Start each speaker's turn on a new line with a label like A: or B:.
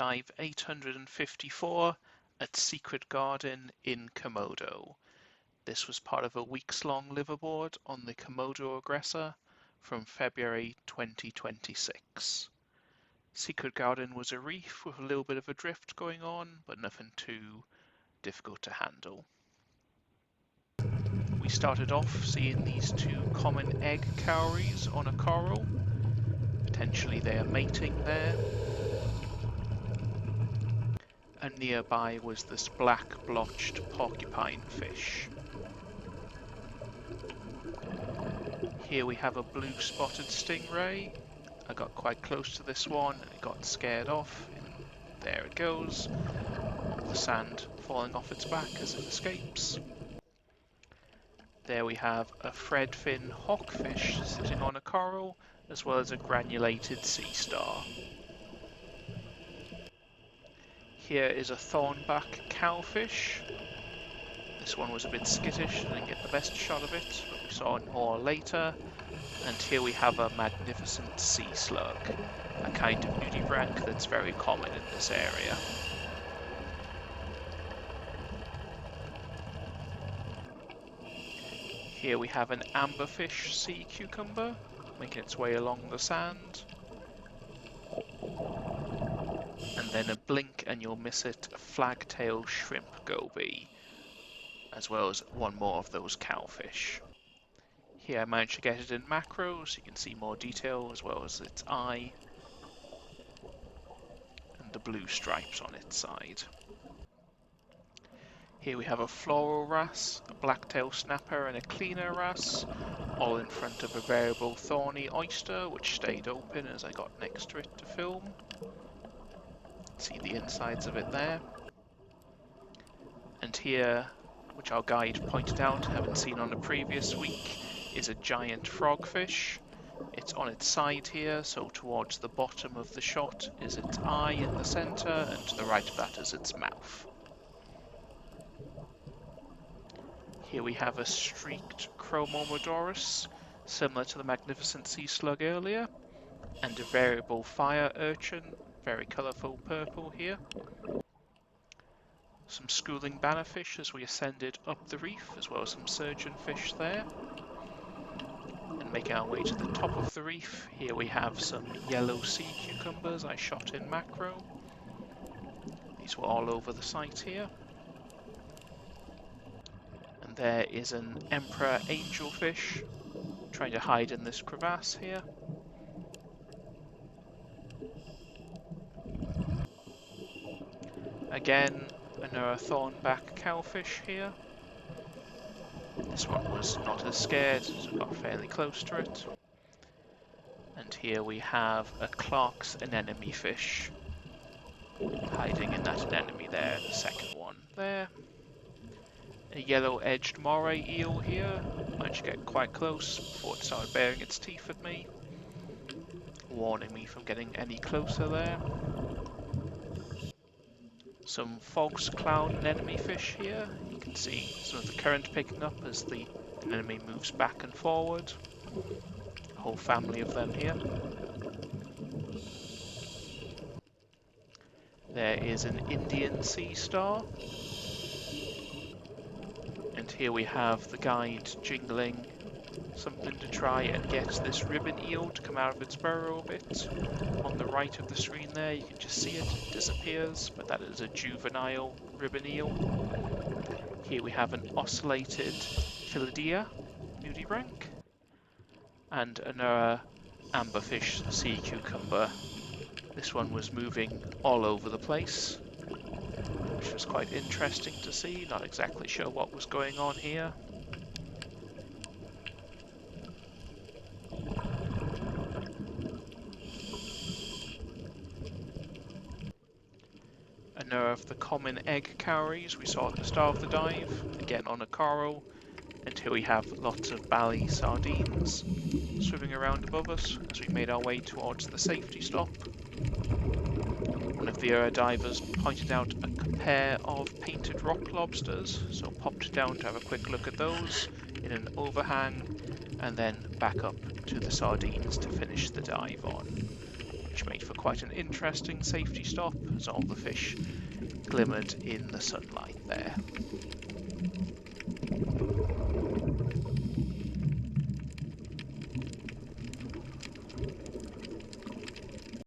A: Dive 854 at Secret Garden in Komodo. This was part of a weeks-long liveaboard on the Komodo Aggressor from February 2026. Secret Garden was a reef with a little bit of a drift going on, but nothing too difficult to handle. We started off seeing these two common egg cowries on a coral. Potentially they are mating there. And nearby was this black-blotched porcupinefish. Here we have a blue spotted stingray. I got quite close to this one and it got scared off. And there it goes. All the sand falling off its back as it escapes. There we have a threadfin hawkfish sitting on a coral, as well as a granulated sea star. Here is a thornback cowfish. This one was a bit skittish, I didn't get the best shot of it, but we saw more later. And here we have a magnificent sea slug, a kind of nudibranch that's very common in this area. Here we have an amberfish sea cucumber, making its way along the sand. And then a blink and you'll miss it, a Flagtail Shrimpgoby, as well as one more of those cowfish. Here I managed to get it in macro, so you can see more detail, as well as its eye, and the blue stripes on its side. Here we have a floral wrasse, a blacktail snapper and a cleaner wrasse, all in front of a variable thorny oyster, which stayed open as I got next to it to film. See the insides of it there. And here, which our guide pointed out, haven't seen on the previous week, is a giant frogfish. It's on its side here, so towards the bottom of the shot is its eye in the centre, and to the right of that is its mouth. Here we have a streaked Chromodoris, similar to the magnificent sea slug earlier, and a variable fire urchin, very colourful purple here. Some schooling bannerfish as we ascended up the reef, as well as some surgeonfish there. And making our way to the top of the reef, here we have some yellow sea cucumbers I shot in macro. These were all over the site here. And there is an emperor angelfish trying to hide in this crevasse here. Again, another thornback cowfish here. This one was not as scared, so I got fairly close to it. And here we have a Clark's Anemonefish hiding in that anemone there, the second one there. A yellow-edged moray eel here. Managed to get quite close before it started baring its teeth at me, warning me from getting any closer there. Some false clown anemonefish here. You can see some of the current picking up as the anemone moves back and forward. A whole family of them here. There is an Indian sea star. And here we have the guide jingling something to try and get this ribbon eel to come out of its burrow a bit. On the right of the screen there you can just see it disappears, but that is a juvenile ribbon eel. Here we have an ocellated Phyllidia nudibranch and another amberfish sea cucumber. This one was moving all over the place, which was quite interesting to see. Not exactly sure what was going on here. Another of the common egg cowries we saw at the start of the dive, again on a coral. And here we have lots of Bali sardines swimming around above us as we made our way towards the safety stop. One of the divers pointed out a pair of painted rock lobsters, so popped down to have a quick look at those in an overhang, and then back up to the sardines to finish the dive on. which made for quite an interesting safety stop as all the fish glimmered in the sunlight there.